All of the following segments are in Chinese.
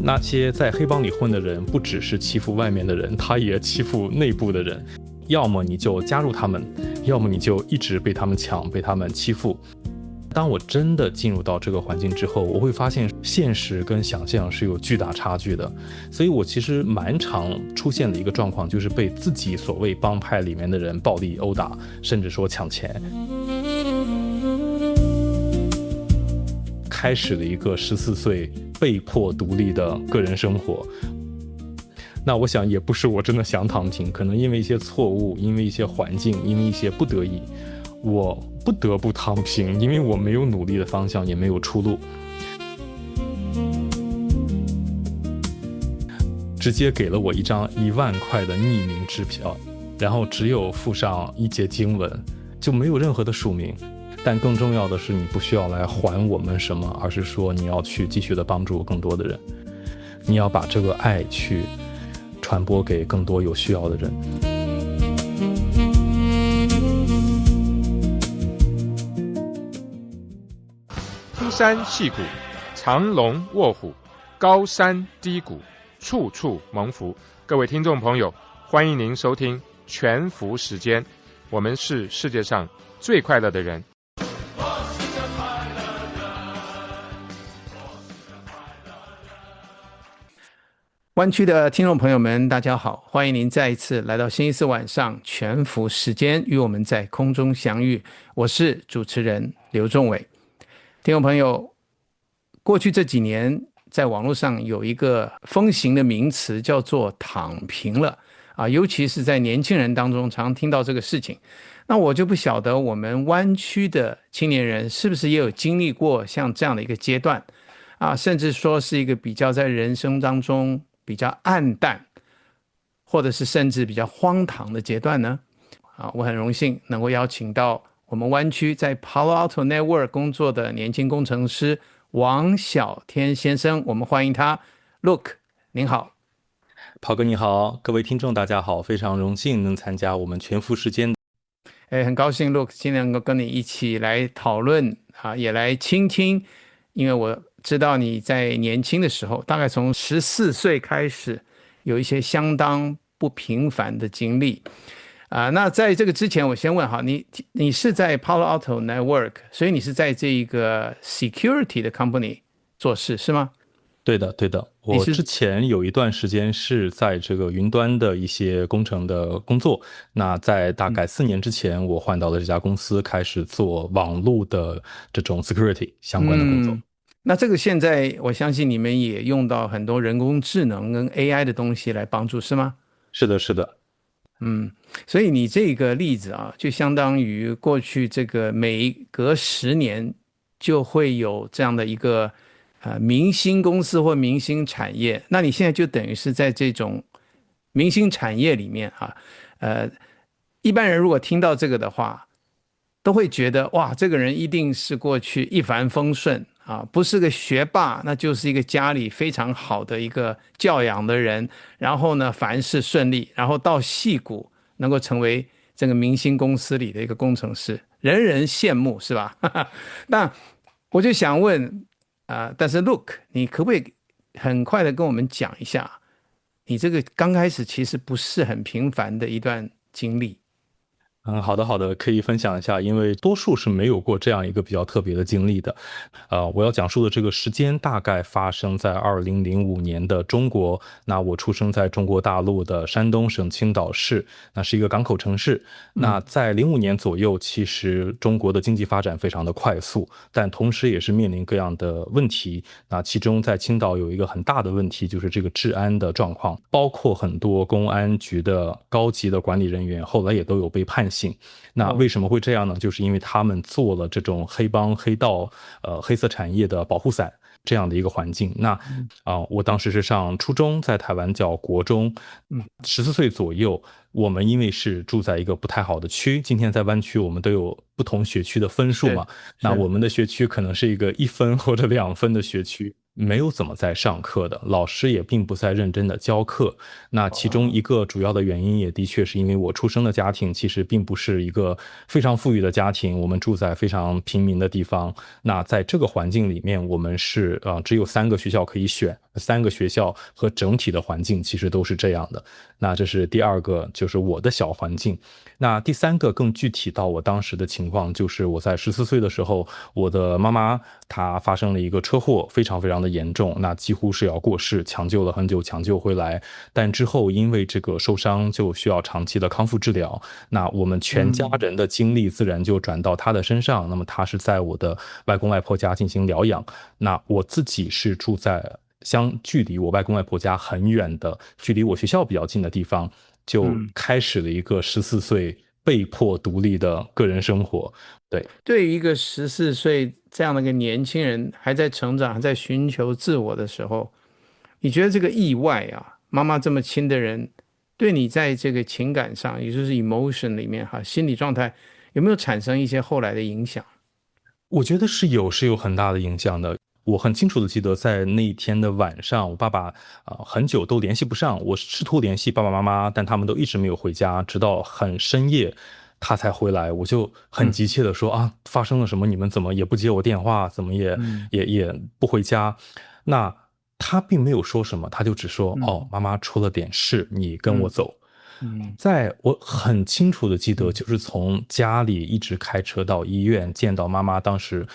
那些在黑帮里混的人，不只是欺负外面的人，他也欺负内部的人。要么你就加入他们，要么你就一直被他们抢，被他们欺负。当我真的进入到这个环境之后，我会发现现实跟想象是有巨大差距的。所以我其实蛮常出现的一个状况，就是被自己所谓帮派里面的人暴力殴打，甚至说抢钱。开始了一个14岁被迫独立的个人生活。那我想也不是我真的想躺平，可能因为一些错误，因为一些环境，因为一些不得已，我不得不躺平，因为我没有努力的方向，也没有出路。直接给了我一张1万块的匿名支票，然后只有附上一节经文，就没有任何的署名。但更重要的是，你不需要来还我们什么，而是说你要去继续的帮助更多的人，你要把这个爱去传播给更多有需要的人。青山细谷，藏龙卧虎，高山低谷，处处蒙福。各位听众朋友，欢迎您收听全福时间，我们是世界上最快乐的人。湾区的听众朋友们，大家好，欢迎您再一次来到星期四晚上全福时间，与我们在空中相遇。我是主持人刘仲伟。听众朋友，过去这几年在网络上有一个风行的名词叫做躺平了啊，尤其是在年轻人当中常听到这个事情。那我就不晓得我们湾区的青年人是不是也有经历过像这样的一个阶段啊，甚至说是一个比较在人生当中比较暗淡，或者是甚至比较荒唐的阶段呢？我很荣幸能够邀请到我们湾区在 Palo Alto Network 工作的年轻工程师王小天先生，我们欢迎他。Luke， 您好。跑哥你好，各位听众大家好，非常荣幸能参加我们全福时间。很高兴 Luke 今天能够跟你一起来讨论也来倾听，因为我知道你在年轻的时候，大概从14岁开始，有一些相当不平凡的经历那在这个之前，我先问你是在 Palo Alto Network， 所以你是在这一个 security 的 company 做事是吗？对的，我之前有一段时间是在这个云端的一些工程的工作，那在大概4年之前，我换到了这家公司，开始做网络的这种 security 相关的工作。那这个现在我相信你们也用到很多人工智能跟 AI 的东西来帮助是吗？是的。所以你这个例子就相当于过去这个每隔10年就会有这样的一个明星公司或明星产业，那你现在就等于是在这种明星产业里面一般人如果听到这个的话，都会觉得哇，这个人一定是过去一帆风顺不是个学霸，那就是一个家里非常好的一个教养的人，然后呢凡事顺利，然后到矽谷能够成为这个明星公司里的一个工程师，人人羡慕是吧？那我就想问但是 Luke， 你可不可以很快的跟我们讲一下，你这个刚开始其实不是很平凡的一段经历？好的，可以分享一下，因为多数是没有过这样一个比较特别的经历的。我要讲述的这个时间大概发生在2005年的中国。那我出生在中国大陆的山东省青岛市，那是一个港口城市。那在05年左右，其实中国的经济发展非常的快速，但同时也是面临各样的问题。那其中在青岛有一个很大的问题，就是这个治安的状况，包括很多公安局的高级的管理人员后来也都有被判刑。那为什么会这样呢？就是因为他们做了这种黑帮黑道黑色产业的保护伞这样的一个环境。那我当时是上初中，在台湾叫国中，14岁左右，我们因为是住在一个不太好的区，今天在湾区我们都有不同学区的分数嘛，那我们的学区可能是一个1分或者2分的学区，没有怎么在上课的，老师也并不在认真的教课。那其中一个主要的原因也的确是因为我出生的家庭其实并不是一个非常富裕的家庭，我们住在非常平民的地方。那在这个环境里面，我们是只有3个学校可以选， 3个学校和整体的环境其实都是这样的。那这是第2个，就是我的小环境。那第3个更具体到我当时的情况，就是我在14岁的时候，我的妈妈她发生了一个车祸，非常非常的严重，那几乎是要过世，抢救了很久，抢救回来，但之后因为这个受伤就需要长期的康复治疗。那我们全家人的精力自然就转到她的身上，那么她是在我的外公外婆家进行疗养，那我自己是住在距离我外公外婆家很远的，距离我学校比较近的地方，就开始了一个14岁被迫独立的个人生活。对于一个14岁这样的一个年轻人，还在成长，还在寻求自我的时候，你觉得这个意外啊，妈妈这么亲的人，对你在这个情感上，也就是 emotion 里面哈，心理状态有没有产生一些后来的影响？我觉得是有很大的影响的。我很清楚的记得，在那一天的晚上，我爸爸很久都联系不上，我试图联系爸爸妈妈，但他们都一直没有回家，直到很深夜他才回来。我就很急切的说发生了什么？你们怎么也不接我电话，怎么也不回家？那他并没有说什么，他就只说妈妈出了点事，你跟我走。在我很清楚的记得，就是从家里一直开车到医院，见到妈妈当时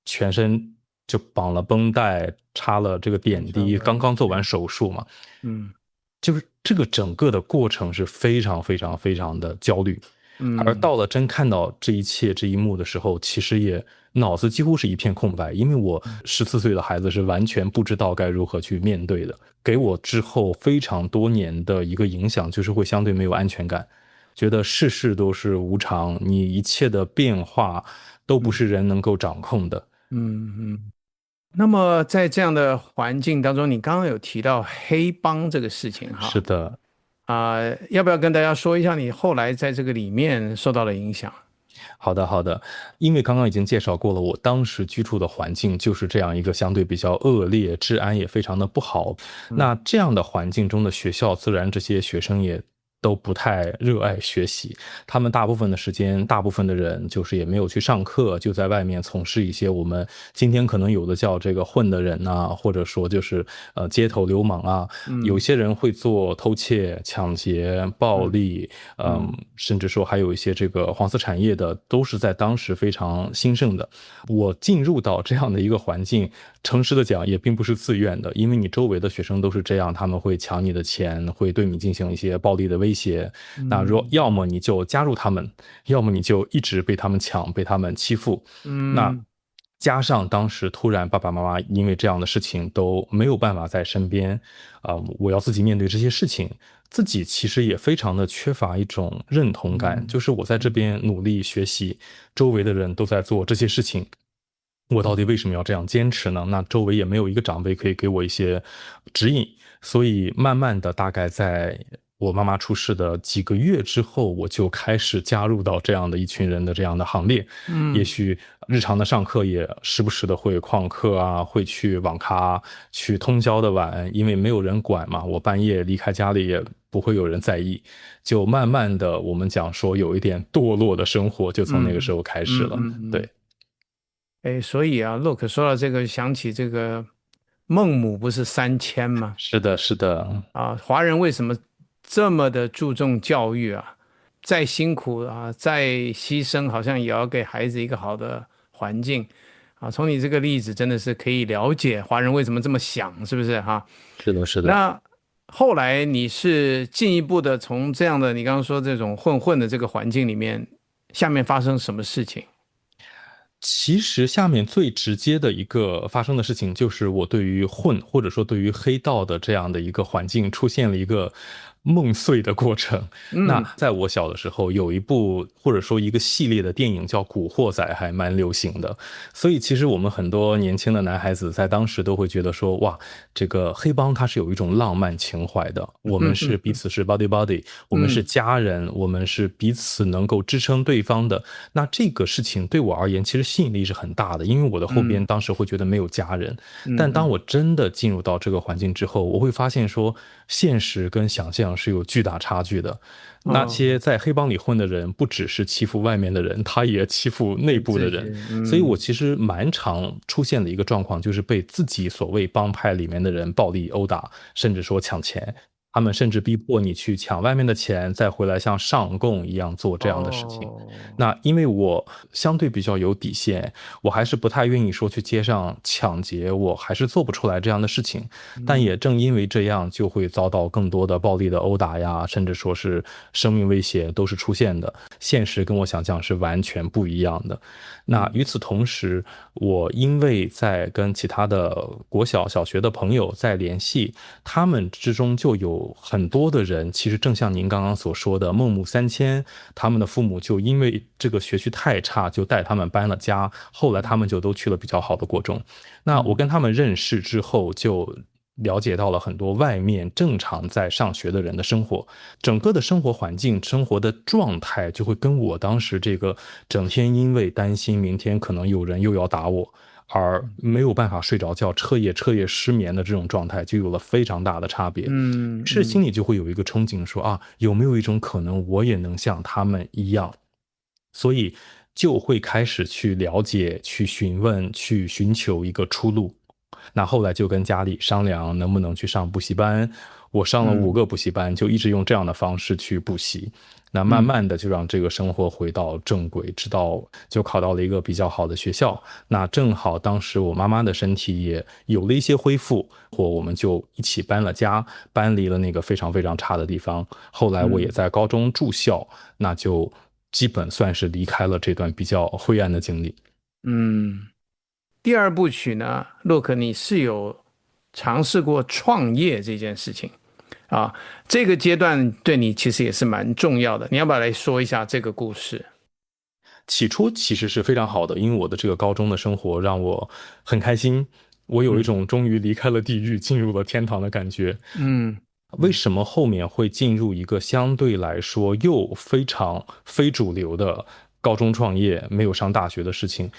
全身就绑了绷带，插了这个点滴，刚刚做完手术嘛。就是这个整个的过程是非常非常非常的焦虑。而到了真看到这一切这一幕的时候，其实也脑子几乎是一片空白，因为我14岁的孩子是完全不知道该如何去面对的。给我之后非常多年的一个影响，就是会相对没有安全感，觉得事事都是无常，你一切的变化都不是人能够掌控的。那么在这样的环境当中，你刚刚有提到黑帮这个事情哈，是的。要不要跟大家说一下你后来在这个里面受到的影响？好的，好的。因为刚刚已经介绍过了，我当时居住的环境就是这样一个相对比较恶劣，治安也非常的不好。那这样的环境中的学校，自然这些学生也都不太热爱学习，他们大部分的时间，大部分的人就是也没有去上课，就在外面从事一些我们今天可能有的叫这个混的人啊，或者说就是街头流氓啊。有些人会做偷窃、抢劫、暴力，甚至说还有一些这个黄色产业的，都是在当时非常兴盛的。我进入到这样的一个环境，诚实的讲也并不是自愿的，因为你周围的学生都是这样，他们会抢你的钱，会对你进行一些暴力的威胁。那要么你就加入他们，要么你就一直被他们抢，被他们欺负。那加上当时突然爸爸妈妈因为这样的事情都没有办法在身边，我要自己面对这些事情，自己其实也非常的缺乏一种认同感，就是我在这边努力学习，周围的人都在做这些事情，我到底为什么要这样坚持呢？那周围也没有一个长辈可以给我一些指引，所以慢慢的，大概在我妈妈出事的几个月之后，我就开始加入到这样的一群人的这样的行列。也许日常的上课也时不时的会旷课啊，会去网咖，去通宵的玩，因为没有人管嘛，我半夜离开家里也不会有人在意，就慢慢的我们讲说有一点堕落的生活，就从那个时候开始了。对。所以啊，Look 说到这个，想起这个孟母不是3000吗？是的，是的。华人为什么这么的注重教育啊？再辛苦啊，再牺牲，好像也要给孩子一个好的环境啊。从你这个例子，真的是可以了解华人为什么这么想，是不是哈？是的，是的。那后来你是进一步的从这样的你刚刚说这种混的这个环境里面，下面发生什么事情？其实下面最直接的一个发生的事情，就是我对于混或者说对于黑道的这样的一个环境出现了一个梦碎的过程。那在我小的时候，有一部或者说一个系列的电影叫《古惑仔》，还蛮流行的。所以其实我们很多年轻的男孩子在当时都会觉得说，哇，这个黑帮它是有一种浪漫情怀的，我们是彼此是 buddy， 我们是家人，我们是彼此能够支撑对方的。那这个事情对我而言其实吸引力是很大的，因为我的后边当时会觉得没有家人。但当我真的进入到这个环境之后，我会发现说现实跟想象上是有巨大差距的。那些在黑帮里混的人，不只是欺负外面的人，他也欺负内部的人。所以我其实蛮常出现的一个状况，就是被自己所谓帮派里面的人暴力殴打，甚至说抢钱。他们甚至逼迫你去抢外面的钱，再回来像上供一样做这样的事情。那因为我相对比较有底线，我还是不太愿意说去街上抢劫，我还是做不出来这样的事情。但也正因为这样，就会遭到更多的暴力的殴打呀，甚至说是生命威胁都是出现的。现实跟我想象是完全不一样的。那与此同时，我因为在跟其他的国小、小学的朋友在联系，他们之中就有很多的人，其实正像您刚刚所说的，孟母三迁，他们的父母就因为这个学区太差，就带他们搬了家，后来他们就都去了比较好的国中。那我跟他们认识之后，就了解到了很多外面正常在上学的人的生活，整个的生活环境、生活的状态就会跟我当时这个整天因为担心明天可能有人又要打我而没有办法睡着觉、彻夜失眠的这种状态，就有了非常大的差别。是心里就会有一个憧憬说啊，有没有一种可能我也能像他们一样？所以就会开始去了解、去询问、去寻求一个出路。那后来就跟家里商量能不能去上补习班，我上了5个补习班，就一直用这样的方式去补习。那慢慢的就让这个生活回到正轨，直到就考到了一个比较好的学校。那正好当时我妈妈的身体也有了一些恢复，我们就一起搬了家，搬离了那个非常非常差的地方。后来我也在高中住校，那就基本算是离开了这段比较灰暗的经历。第2部曲呢，洛克，你是有尝试过创业这件事情啊？这个阶段对你其实也是蛮重要的，你要不要来说一下这个故事？起初其实是非常好的，因为我的这个高中的生活让我很开心，我有一种终于离开了地狱，进入了天堂的感觉。为什么后面会进入一个相对来说又非常非主流的高中创业，没有上大学的事情？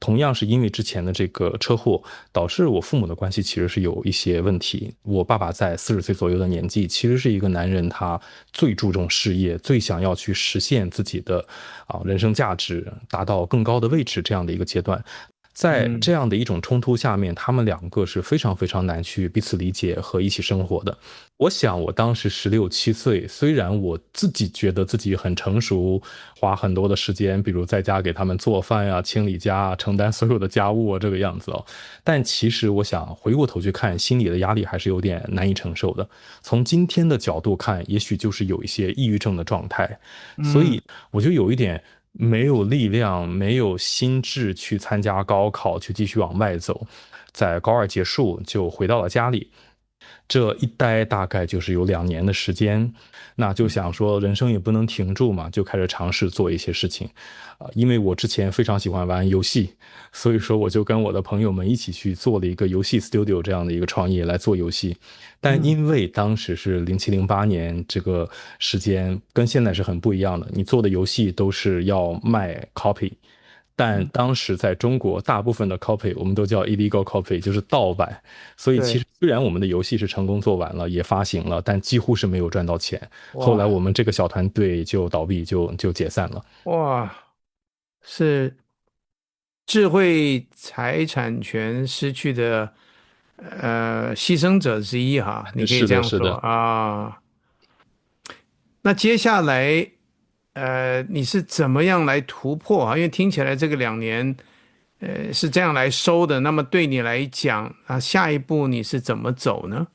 同样是因为之前的这个车祸，导致我父母的关系其实是有一些问题。我爸爸在40岁左右的年纪，其实是一个男人，他最注重事业，最想要去实现自己的人生价值，达到更高的位置这样的一个阶段。在这样的一种冲突下面，他们2个是非常非常难去彼此理解和一起生活的。我想我当时16、17岁，虽然我自己觉得自己很成熟，花很多的时间，比如在家给他们做饭呀、清理家啊、承担所有的家务啊，这个样子哦。但其实我想回过头去看，心里的压力还是有点难以承受的。从今天的角度看，也许就是有一些抑郁症的状态，所以我就有一点没有力量，没有心智去参加高考，去继续往外走。在高2结束就回到了家里，这一待大概就是有2年的时间。那就想说人生也不能停住嘛，就开始尝试做一些事情。因为我之前非常喜欢玩游戏，所以说我就跟我的朋友们一起去做了一个游戏 studio 这样的一个创业来做游戏。但因为当时是07、08年，这个时间跟现在是很不一样的，你做的游戏都是要卖 copy，但当时在中国大部分的 copy 我们都叫 illegal copy， 就是盗版。所以其实虽然我们的游戏是成功做完了，也发行了，但几乎是没有赚到钱。后来我们这个小团队就倒闭，就解散了。哇，是智慧财产权失去的牺牲者之一哈，你可以这样说啊。那接下来你是怎么样来突破啊？因为听起来这个2年是这样来收的，那么对你来讲啊，下一步你是怎么走呢？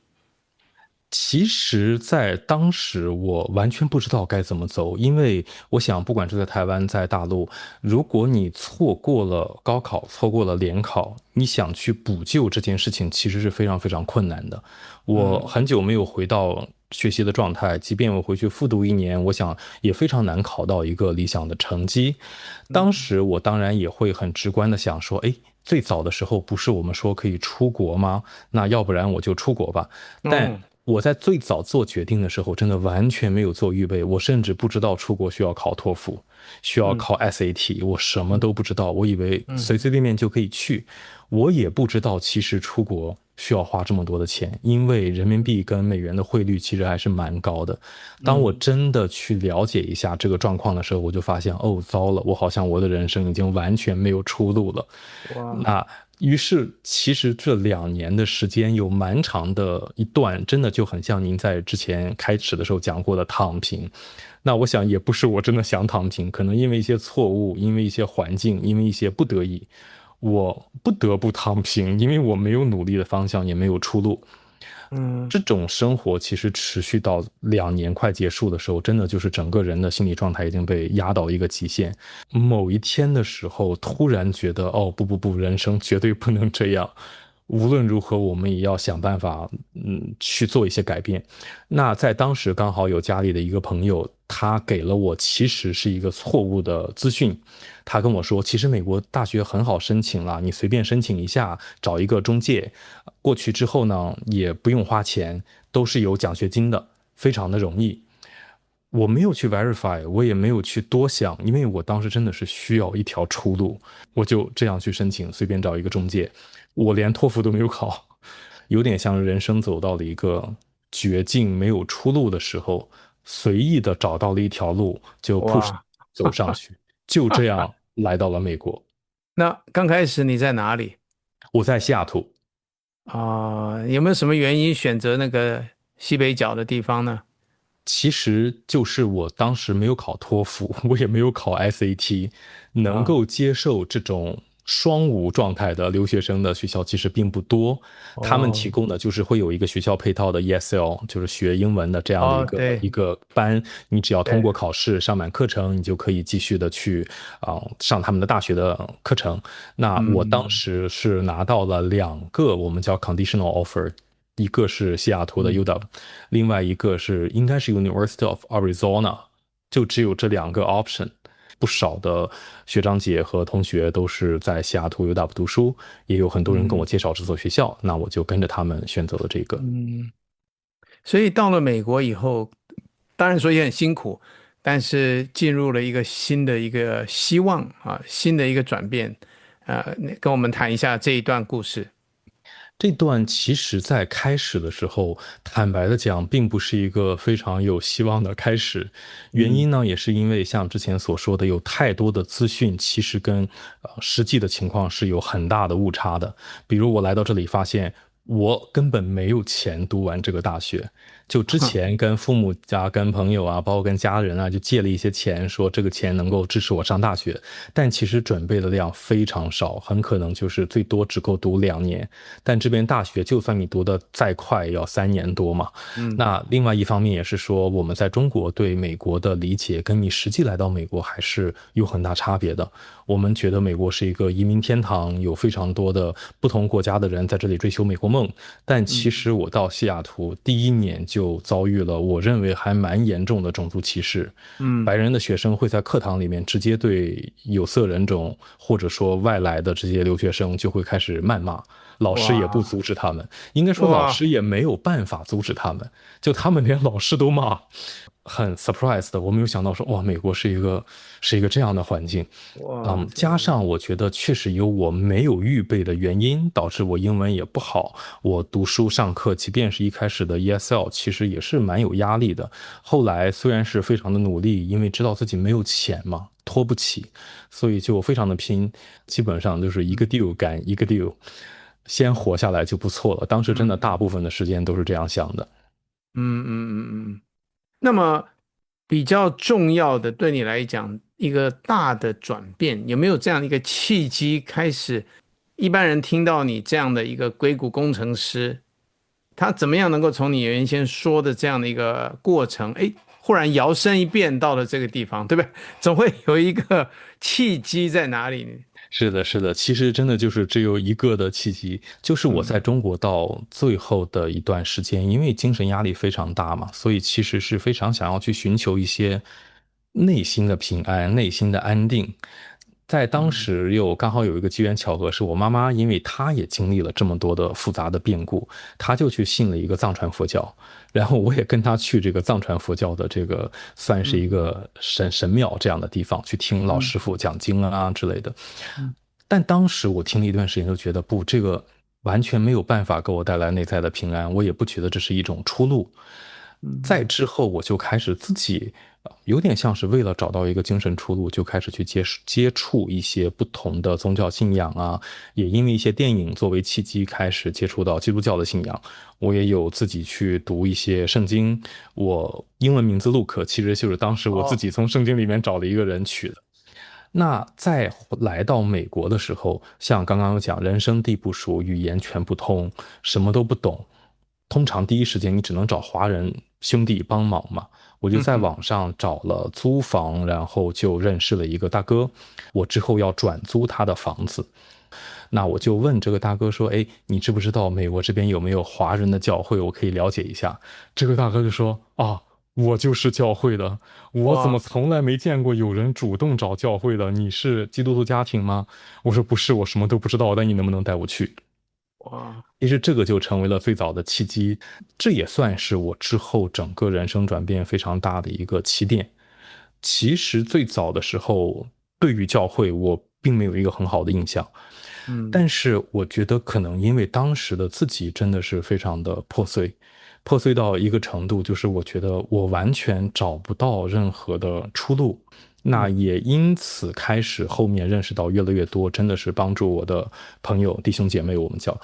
其实在当时我完全不知道该怎么走，因为我想不管是在台湾在大陆，如果你错过了高考，错过了联考，你想去补救这件事情其实是非常非常困难的。我很久没有回到学习的状态，即便我回去复读1年，我想也非常难考到一个理想的成绩。当时我当然也会很直观的想说，最早的时候不是我们说可以出国吗？那要不然我就出国吧。但我在最早做决定的时候真的完全没有做预备，我甚至不知道出国需要考托福，需要考 SAT， 我什么都不知道，我以为随随便便就可以去。我也不知道其实出国需要花这么多的钱，因为人民币跟美元的汇率其实还是蛮高的。当我真的去了解一下这个状况的时候，我就发现，哦，糟了，我好像我的人生已经完全没有出路了。那于是其实这2年的时间有蛮长的一段，真的就很像您在之前开始的时候讲过的躺平。那我想也不是我真的想躺平，可能因为一些错误，因为一些环境，因为一些不得已，我不得不躺平，因为我没有努力的方向，也没有出路。这种生活其实持续到2年快结束的时候，真的就是整个人的心理状态已经被压到一个极限。某一天的时候，突然觉得，哦，不，人生绝对不能这样。无论如何，我们也要想办法，去做一些改变。那在当时刚好有家里的一个朋友，他给了我其实是一个错误的资讯。他跟我说，其实美国大学很好申请了，你随便申请一下，找一个中介，过去之后呢，也不用花钱，都是有奖学金的，非常的容易。我没有去 verify， 我也没有去多想，因为我当时真的是需要一条出路，我就这样去申请，随便找一个中介。我连托福都没有考，有点像人生走到了一个绝境没有出路的时候，随意的找到了一条路，就 push 走上去，就这样来到了美国。那刚开始你在哪里？我在西雅图。有没有什么原因选择那个西北角的地方呢？其实就是我当时没有考托福，我也没有考 SAT， 能够接受这种双无状态的留学生的学校其实并不多。他们提供的就是会有一个学校配套的 ESL， 就是学英文的这样的一个班，你只要通过考试上满课程，你就可以继续的去上他们的大学的课程。那我当时是拿到了2个我们叫 conditional offer。一个是西雅图的 UW，另外一个是应该是 University of Arizona， 就只有这2个 option。不少的学长姐和同学都是在西雅图 UW 读书，也有很多人跟我介绍这所学校，那我就跟着他们选择了这个。所以到了美国以后，当然说也很辛苦，但是进入了一个新的一个希望新的一个转变。跟我们谈一下这一段故事。这段其实在开始的时候，坦白的讲，并不是一个非常有希望的开始。原因呢，也是因为像之前所说的，有太多的资讯其实跟实际的情况是有很大的误差的。比如我来到这里发现，我根本没有钱读完这个大学，就之前跟父母家、跟朋友啊，包括跟家人啊，就借了一些钱，说这个钱能够支持我上大学，但其实准备的量非常少，很可能就是最多只够读2年。但这边大学就算你读的再快，也要3年多嘛。那另外一方面也是说，我们在中国对美国的理解，跟你实际来到美国还是有很大差别的。我们觉得美国是一个移民天堂，有非常多的不同国家的人在这里追求美国梦。但其实我到西雅图第1年就遭遇了我认为还蛮严重的种族歧视。白人的学生会在课堂里面直接对有色人种或者说外来的这些留学生就会开始谩骂，老师也不阻止他们，应该说老师也没有办法阻止他们，就他们连老师都骂。很 surprise 的，我没有想到说，哇，美国是一个这样的环境。加上我觉得确实有我没有预备的原因，导致我英文也不好。我读书上课，即便是一开始的 ESL， 其实也是蛮有压力的。后来虽然是非常的努力，因为知道自己没有钱嘛，拖不起，所以就非常的拼，基本上就是一个 deal 赶一个 deal， 先活下来就不错了。当时真的大部分的时间都是这样想的。那么比较重要的对你来讲一个大的转变，有没有这样一个契机开始？一般人听到你这样的一个硅谷工程师，他怎么样能够从你原先说的这样的一个过程，忽然摇身一变到了这个地方，对不对？总会有一个契机在哪里呢？是的，是的，其实真的就是只有一个的契机，就是我在中国到最后的一段时间，因为精神压力非常大嘛，所以其实是非常想要去寻求一些内心的平安、内心的安定。在当时又刚好有一个机缘巧合，是我妈妈，因为她也经历了这么多的复杂的变故，她就去信了一个藏传佛教，然后我也跟她去这个藏传佛教的这个算是一个神庙这样的地方去听老师傅讲经啊之类的。但当时我听了一段时间就觉得不，这个完全没有办法给我带来内在的平安，我也不觉得这是一种出路。再之后，我就开始自己，有点像是为了找到一个精神出路，就开始去接触一些不同的宗教信仰啊，也因为一些电影作为契机，开始接触到基督教的信仰。我也有自己去读一些圣经，我英文名字 Luke，其实就是当时我自己从圣经里面找了一个人取的。那再来到美国的时候，像刚刚有讲，人生地不熟，语言全不通，什么都不懂，通常第一时间你只能找华人兄弟帮忙嘛。我就在网上找了租房，然后就认识了一个大哥，我之后要转租他的房子。那我就问这个大哥说，哎，你知不知道美国这边有没有华人的教会，我可以了解一下。这个大哥就说，啊，我就是教会的，我怎么从来没见过有人主动找教会的？你是基督徒家庭吗？我说不是，我什么都不知道，但你能不能带我去？哇，其实这个就成为了最早的契机，这也算是我之后整个人生转变非常大的一个起点。其实最早的时候，对于教会我并没有一个很好的印象，但是我觉得可能因为当时的自己真的是非常的破碎，破碎到一个程度，就是我觉得我完全找不到任何的出路。那也因此开始后面认识到越来越多，真的是帮助我的朋友弟兄姐妹，我们叫。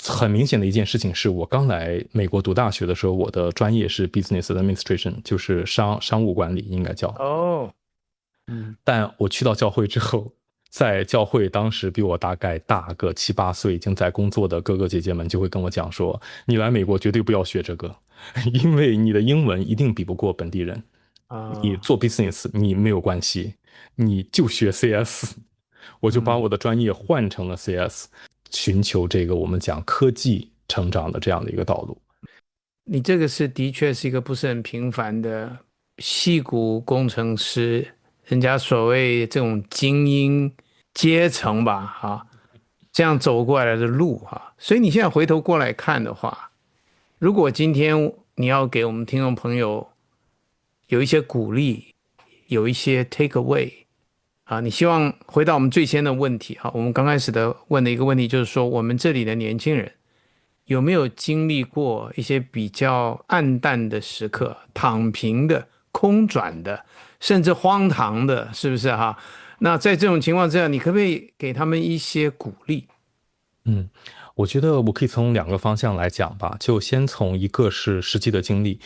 很明显的一件事情是，我刚来美国读大学的时候，我的专业是 business administration， 就是商务管理应该叫。哦，但我去到教会之后，在教会当时比我大概大个7、8岁，已经在工作的哥哥姐姐们就会跟我讲说，你来美国绝对不要学这个，因为你的英文一定比不过本地人。你做 business 你没有关系，你就学 CS。我就把我的专业换成了 CS，寻求这个我们讲科技成长的这样的一个道路。你这个的确是一个不是很平凡的矽谷工程师，人家所谓这种精英阶层吧，哈，这样走过来的路哈。所以你现在回头过来看的话，如果今天你要给我们听众朋友有一些鼓励，有一些 take away 啊，你希望回到我们最先的问题哈，我们刚开始问的一个问题就是说，我们这里的年轻人有没有经历过一些比较暗淡的时刻，躺平的、空转的，甚至荒唐的，是不是哈？那在这种情况之下，你可不可以给他们一些鼓励？我觉得我可以从2个方向来讲吧，就先从一个是实际的经历。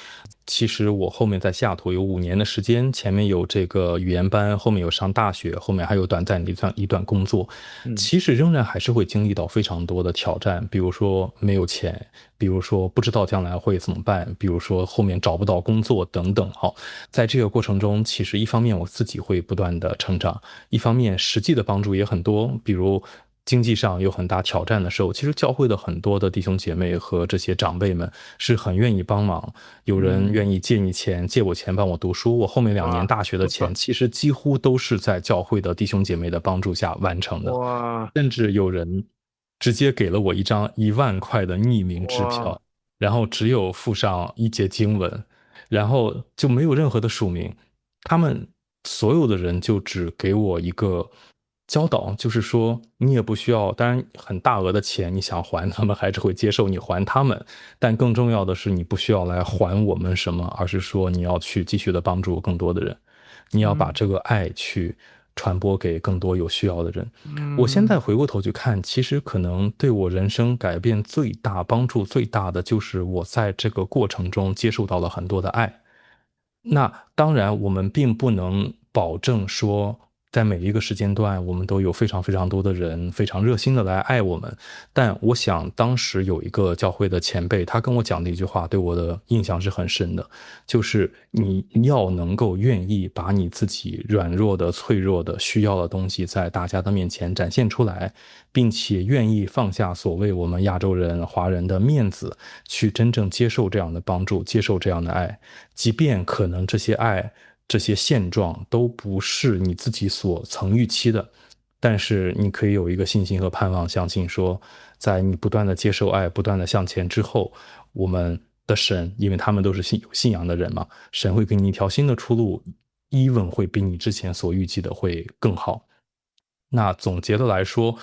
其实我后面在西雅图有5年的时间，前面有这个语言班，后面有上大学，后面还有短暂的一段工作。其实仍然还是会经历到非常多的挑战，比如说没有钱，比如说不知道将来会怎么办，比如说后面找不到工作等等。在这个过程中，其实一方面我自己会不断的成长，一方面实际的帮助也很多，比如经济上有很大挑战的时候，其实教会的很多的弟兄姐妹和这些长辈们是很愿意帮忙，有人愿意借你钱，借我钱帮我读书。我后面2年大学的钱，其实几乎都是在教会的弟兄姐妹的帮助下完成的。甚至有人直接给了我一张1万块的匿名支票，然后只有附上1节经文，然后就没有任何的署名。他们所有的人就只给我一个教导，就是说你也不需要，当然很大额的钱你想还，他们还是会接受你还他们，但更重要的是你不需要来还我们什么，而是说你要去继续的帮助更多的人，你要把这个爱去传播给更多有需要的人。我现在回过头去看，其实可能对我人生改变最大、帮助最大的，就是我在这个过程中接受到了很多的爱。那当然，我们并不能保证说，在每一个时间段，我们都有非常非常多的人非常热心的来爱我们。但我想，当时有一个教会的前辈，他跟我讲的一句话，对我的印象是很深的，就是你要能够愿意把你自己软弱的、脆弱的、需要的东西，在大家的面前展现出来，并且愿意放下所谓我们亚洲人、华人的面子，去真正接受这样的帮助，接受这样的爱，即便可能这些爱、这些现状都不是你自己所曾预期的，但是你可以有一个信心和盼望，相信说，在你不断的接受爱、不断的向前之后，我们的神，因为他们都是有信仰的人嘛，神会给你一条新的出路，even会比你之前所预计的会更好。那总结的来说，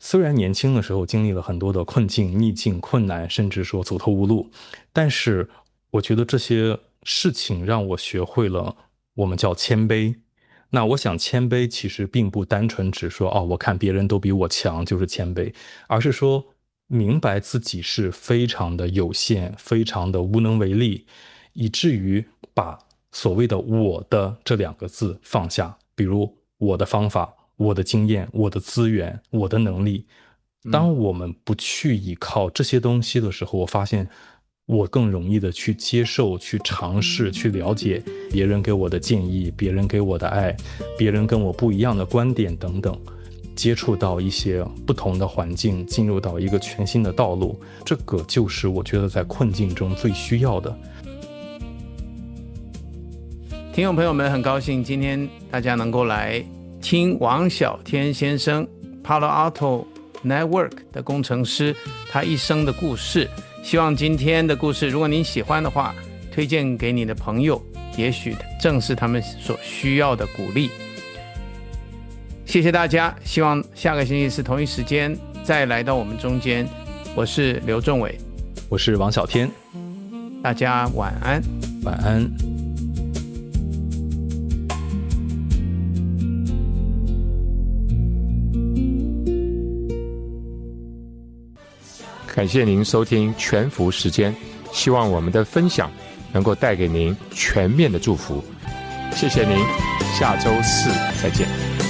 虽然年轻的时候经历了很多的困境、逆境、困难，甚至说走投无路，但是我觉得这些事情让我学会了我们叫谦卑。那我想谦卑其实并不单纯只说我看别人都比我强就是谦卑，而是说明白自己是非常的有限，非常的无能为力，以至于把所谓的我的这2个字放下，比如我的方法、我的经验、我的资源、我的能力。当我们不去依靠这些东西的时候，我发现我更容易的去接受、去尝试、去了解别人给我的建议、别人给我的爱、别人跟我不一样的观点等等，接触到一些不同的环境，进入到一个全新的道路，这个就是我觉得在困境中最需要的。听众朋友们，很高兴今天大家能够来听王小天先生 Palo Alto Network 的工程师他一生的故事。希望今天的故事如果您喜欢的话，推荐给你的朋友，也许正是他们所需要的鼓励。谢谢大家，希望下个星期四同一时间再来到我们中间。我是刘仲伟，我是王小天，大家晚安。晚安。感谢您收听全福时间，希望我们的分享能够带给您全面的祝福。谢谢您，下周4再见。